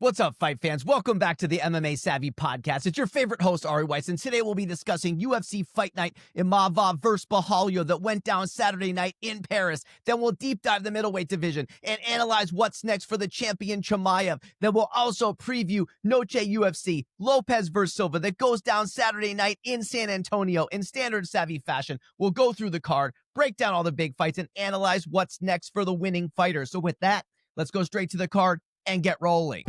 What's up, fight fans? Welcome back to the MMA Savvy Podcast. It's your favorite host, Ari Weiss, and today we'll be discussing UFC Fight Night Imavov versus Bahalyo that went down Saturday night in Paris. Then we'll deep dive the middleweight division and analyze what's next for the champion Chimaev. Then we'll also preview Noche UFC, Lopes versus Silva that goes down Saturday night in San Antonio in standard Savvy fashion. We'll go through the card, break down all the big fights, and analyze what's next for the winning fighters. So with that, let's go straight to the card and get rolling.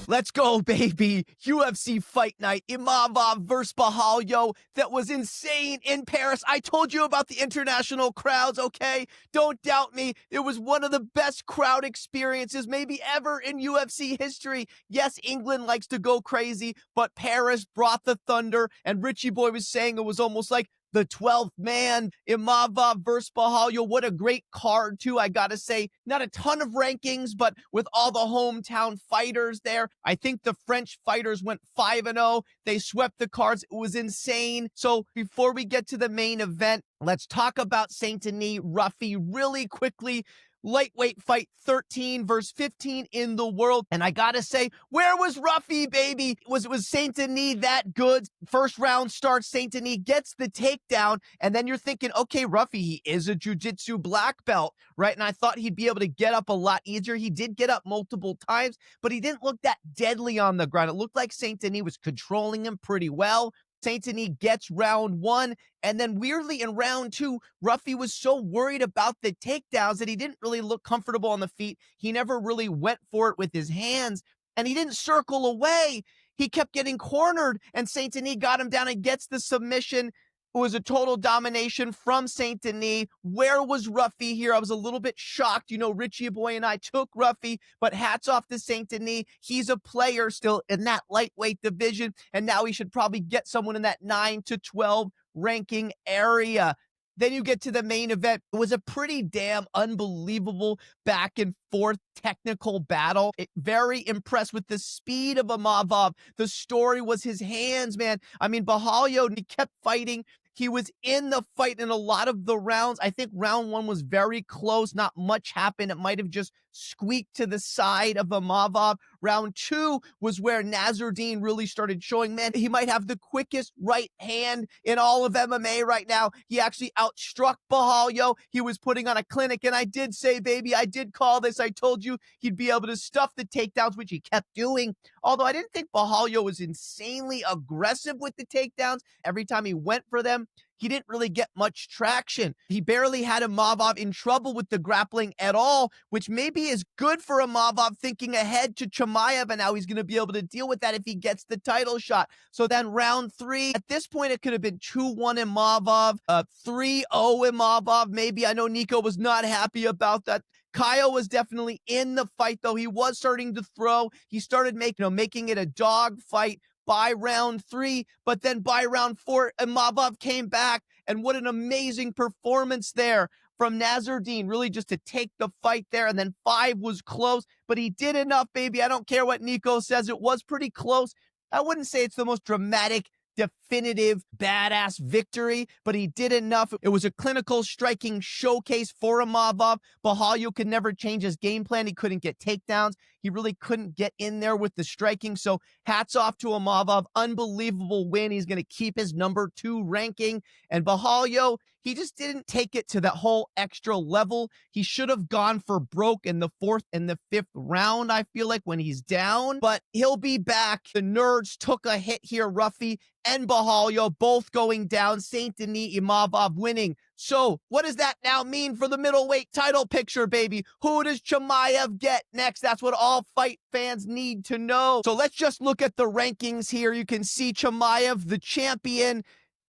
Let's go, baby. UFC Fight Night, Imavov versus Bahalyo. That was insane in Paris. I told you about the international crowds, okay? Don't doubt me. It was one of the best crowd experiences maybe ever in UFC history. Yes, England likes to go crazy, but Paris brought the thunder, and Richie Boy was saying it was almost like the 12th man. Imavov versus Bahalyo. What a great card, too, I gotta say. Not a ton of rankings, but with all the hometown fighters there. I think the French fighters went 5-0. They swept the cards. It was insane. So before we get to the main event, let's talk about Saint Denis Ruffy really quickly. Lightweight fight 13 versus 15 in the world. And I gotta say, where was Ruffy, baby? Was Saint Denis that good? First round starts, Saint Denis gets the takedown, and then you're thinking, okay, Ruffy, he is a jiu-jitsu black belt, right? And I thought he'd be able to get up a lot easier. He did get up multiple times, but he didn't look that deadly on the ground. It looked like Saint Denis was controlling him pretty well. Saint Denis gets round one, and then weirdly in round two, Ruffy was so worried about the takedowns that he didn't really look comfortable on the feet. He never really went for it with his hands, and he didn't circle away. He kept getting cornered, and Saint Denis got him down and gets the submission. It was a total domination from Saint Denis. Where was Ruffy here? I was a little bit shocked. You know, Richie Boy and I took Ruffy, but hats off to Saint Denis. He's a player still in that lightweight division, and now he should probably get someone in that 9 to 12 ranking area. Then you get to the main event. It was a pretty damn unbelievable back and forth technical battle. Very impressed with the speed of Imavov. The story was his hands, man. I mean, Bahalyo, he kept fighting. He was in the fight in a lot of the rounds. I think round one was very close. Not much happened. It might have just squeaked to the side of Imavov. Round two was where Nassourdine really started showing, man, he might have the quickest right hand in all of MMA right now. He actually outstruck Bahalyo. He was putting on a clinic, and I did say, baby, I did call this. I told you he'd be able to stuff the takedowns, which he kept doing. Although I didn't think Bahalyo was insanely aggressive with the takedowns. Every time he went for them, he didn't really get much traction. He barely had Imavov in trouble with the grappling at all, which maybe is good for Imavov thinking ahead to Chimaev, and now he's going to be able to deal with that if he gets the title shot. So then round three, at this point, it could have been 2-1 Imavov, 3-0 Imavov. Maybe, I know Nico was not happy about that. Kyle was definitely in the fight, though. He was starting to throw. He started making it a dog fight by round three, but then by round four, Imavov came back, and what an amazing performance there from Nassourdine, really just to take the fight there, and then five was close, but he did enough, baby. I don't care what Nico says. It was pretty close. I wouldn't say it's the most dramatic, definitive, badass victory, but he did enough. It was a clinical striking showcase for Imavov. Bahalyo could never change his game plan. He couldn't get takedowns. He really couldn't get in there with the striking. So hats off to Imavov. Unbelievable win. He's going to keep his number 2 ranking. And Bahalyo, he just didn't take it to that whole extra level. He should have gone for broke in the 4th and the 5th round, I feel like, when he's down. But he'll be back. The nerds took a hit here. Ruffy and Bahalyo both going down. Saint Denis Imavov winning. So what does that now mean for the middleweight title picture, baby? Who does Chimaev get next? That's what all fight fans need to know. So let's just look at the rankings here. You can see Chimaev, the champion.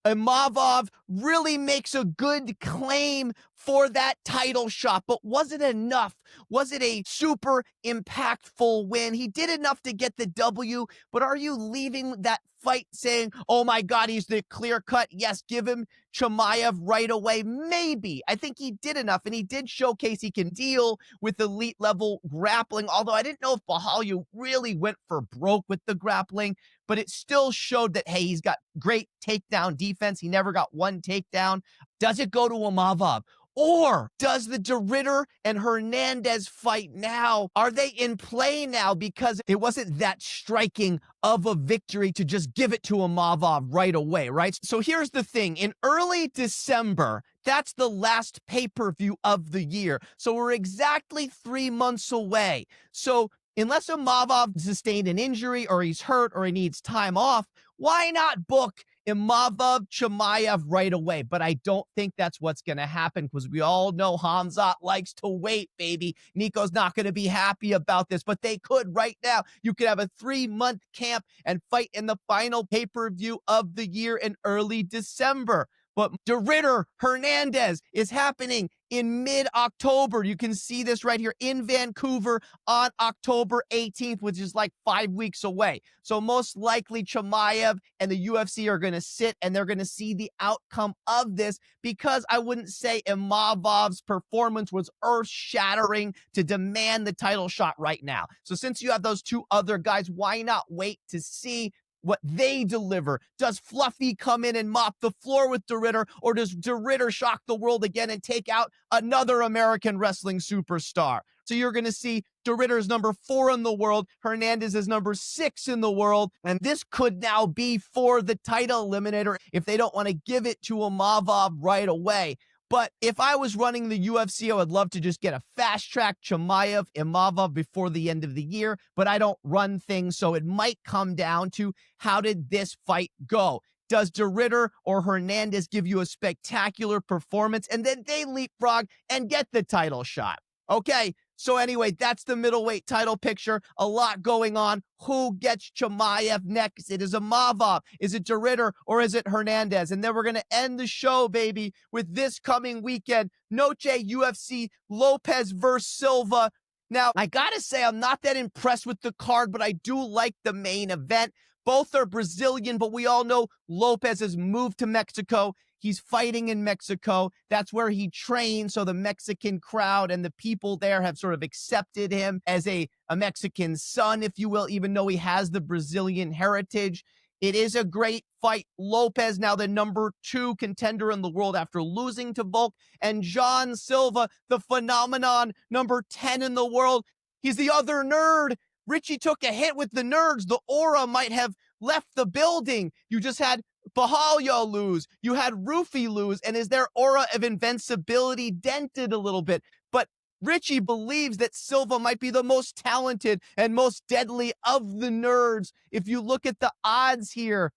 Imavov really makes a good claim for that title shot, but was it enough? Was it a super impactful win? He did enough to get the W, but are you leaving that fight saying, oh my God, he's the clear cut? Yes, give him Chimaev right away. Maybe. I think he did enough, and he did showcase he can deal with elite level grappling, although I didn't know if Bahalyo really went for broke with the grappling, but it still showed that, hey, he's got great takedown defense. He never got one takedown. Does it go to Imavov? Or does the De Ridder and Hernandez fight now? Are they in play now because it wasn't that striking of a victory to just give it to Imavov right away, right? So here's the thing. In early December, that's the last pay-per-view of the year. So we're exactly 3 months away. So unless Imavov sustained an injury or he's hurt or he needs time off, why not book Imavov Chimaev right away? But I don't think that's what's going to happen because we all know Khamzat likes to wait, baby. Nico's not going to be happy about this, but they could right now. You could have a 3-month camp and fight in the final pay-per-view of the year in early December. But De Ridder Hernandez is happening in mid-October. You can see this right here in Vancouver on October 18th, which is like 5 weeks away. So most likely Chimaev and the UFC are going to sit and they're going to see the outcome of this because I wouldn't say Imavov's performance was earth-shattering to demand the title shot right now. So since you have those two other guys, why not wait to see what they deliver? Does Fluffy come in and mop the floor with De Ridder, or does De Ridder shock the world again and take out another American wrestling superstar? So you're going to see De Ridder is number 4 in the world, Hernandez is number 6 in the world, and this could now be for the title eliminator if they don't want to give it to Imavov right away. But if I was running the UFC, I would love to just get a fast-track Chimaev, Imavov before the end of the year, but I don't run things, so it might come down to how did this fight go? Does De Ridder or Hernandez give you a spectacular performance, and then they leapfrog and get the title shot? Okay, so anyway, that's the middleweight title picture. A lot going on. Who gets Chimaev next? It is Imavov. Is it De Ridder or is it Hernandez? And then we're going to end the show, baby, with this coming weekend. Noche UFC, Lopes versus Silva. Now, I got to say, I'm not that impressed with the card, but I do like the main event. Both are Brazilian, but we all know Lopes has moved to Mexico. He's fighting in Mexico. That's where he trains. So the Mexican crowd and the people there have sort of accepted him as a Mexican son, if you will, even though he has the Brazilian heritage. It is a great fight. Lopes, now the number 2 contender in the world after losing to Volk, and John Silva, the phenomenon, number 10 in the world. He's the other nerd. Richie took a hit with the nerds. The aura might have left the building. You just had Bahalyo lose. You had Rufy lose. And is their aura of invincibility dented a little bit? But Richie believes that Silva might be the most talented and most deadly of the nerds. If you look at the odds here,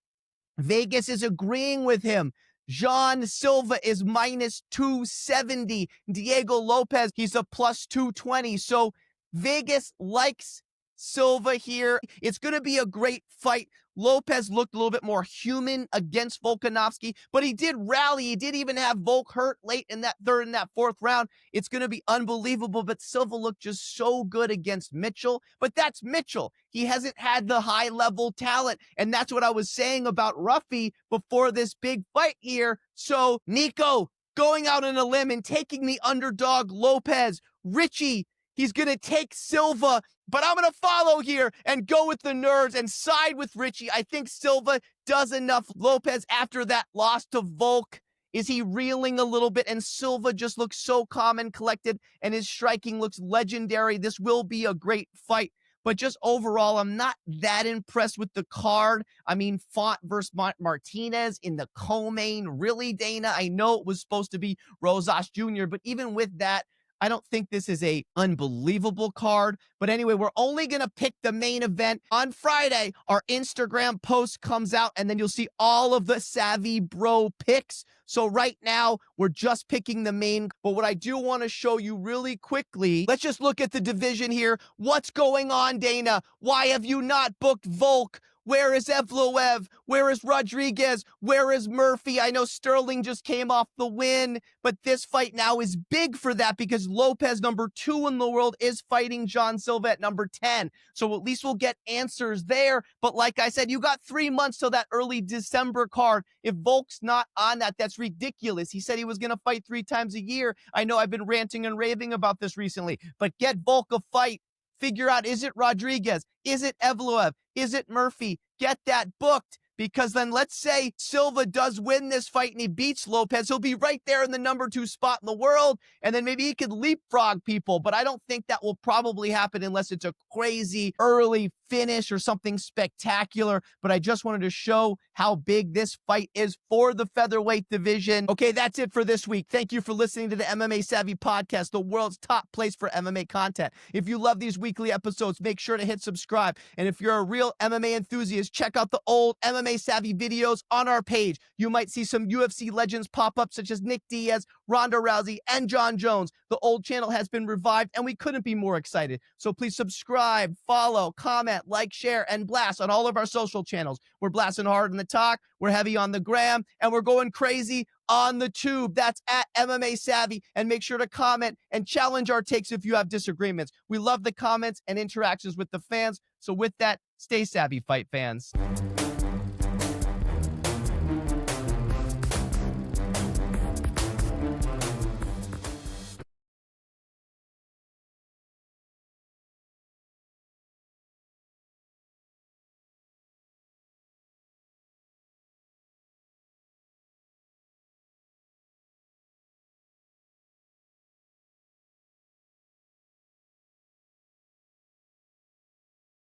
Vegas is agreeing with him. John Silva is minus 270. Diego Lopes, he's a plus 220. So Vegas likes Silva here. It's going to be a great fight. Lopes looked a little bit more human against Volkanovski, but he did rally. He did even have Volk hurt late in that 3rd and that 4th round. It's going to be unbelievable, but Silva looked just so good against Mitchell. But that's Mitchell. He hasn't had the high-level talent, and that's what I was saying about Ruffy before this big fight here. So, Nico, going out on a limb and taking the underdog Lopes. Richie, he's going to take Silva, but I'm going to follow here and go with the nerds and side with Richie. I think Silva does enough. Lopes, after that loss to Volk, is he reeling a little bit? And Silva just looks so calm and collected, and his striking looks legendary. This will be a great fight. But just overall, I'm not that impressed with the card. I mean, Font versus Martinez in the co-main. Really, Dana? I know it was supposed to be Rosas Jr., but even with that, I don't think this is a unbelievable card. But anyway, we're only going to pick the main event. On Friday, our Instagram post comes out, and then you'll see all of the Savvy Bro picks. So right now, we're just picking the main. But what I do want to show you really quickly, let's just look at the division here. What's going on, Dana? Why have you not booked Volk? Where is Evloev? Where is Rodriguez? Where is Murphy? I know Sterling just came off the win, but this fight now is big for that because Lopes, number 2 in the world, is fighting John Silva at number 10. So at least we'll get answers there. But like I said, you got 3 months till that early December card. If Volk's not on that, that's ridiculous. He said he was going to fight 3 times a year. I know I've been ranting and raving about this recently, but get Volk a fight. Figure out, is it Rodriguez? Is it Evloev? Is it Murphy? Get that booked because then let's say Silva does win this fight and he beats Lopes, he'll be right there in the number 2 spot in the world, and then maybe he could leapfrog people, but I don't think that will probably happen unless it's a crazy early finish or something spectacular. But I just wanted to show how big this fight is for the featherweight division. Okay, that's it for this week. Thank you for listening to the MMA Savvy Podcast, the world's top place for MMA content. If you love these weekly episodes, make sure to hit subscribe. And if you're a real MMA enthusiast, check out the old MMA Savvy videos on our page. You might see some UFC legends pop up, such as Nick Diaz, Ronda Rousey, and John Jones. The old channel has been revived, and we couldn't be more excited. So please subscribe, follow, comment, like, share, and blast on all of our social channels. We're blasting hard on the talk, we're heavy on the gram, and we're going crazy on the tube. That's at MMA Savvy. And make sure to comment and challenge our takes if you have disagreements. We love the comments and interactions with the fans. So with that, stay savvy, fight fans.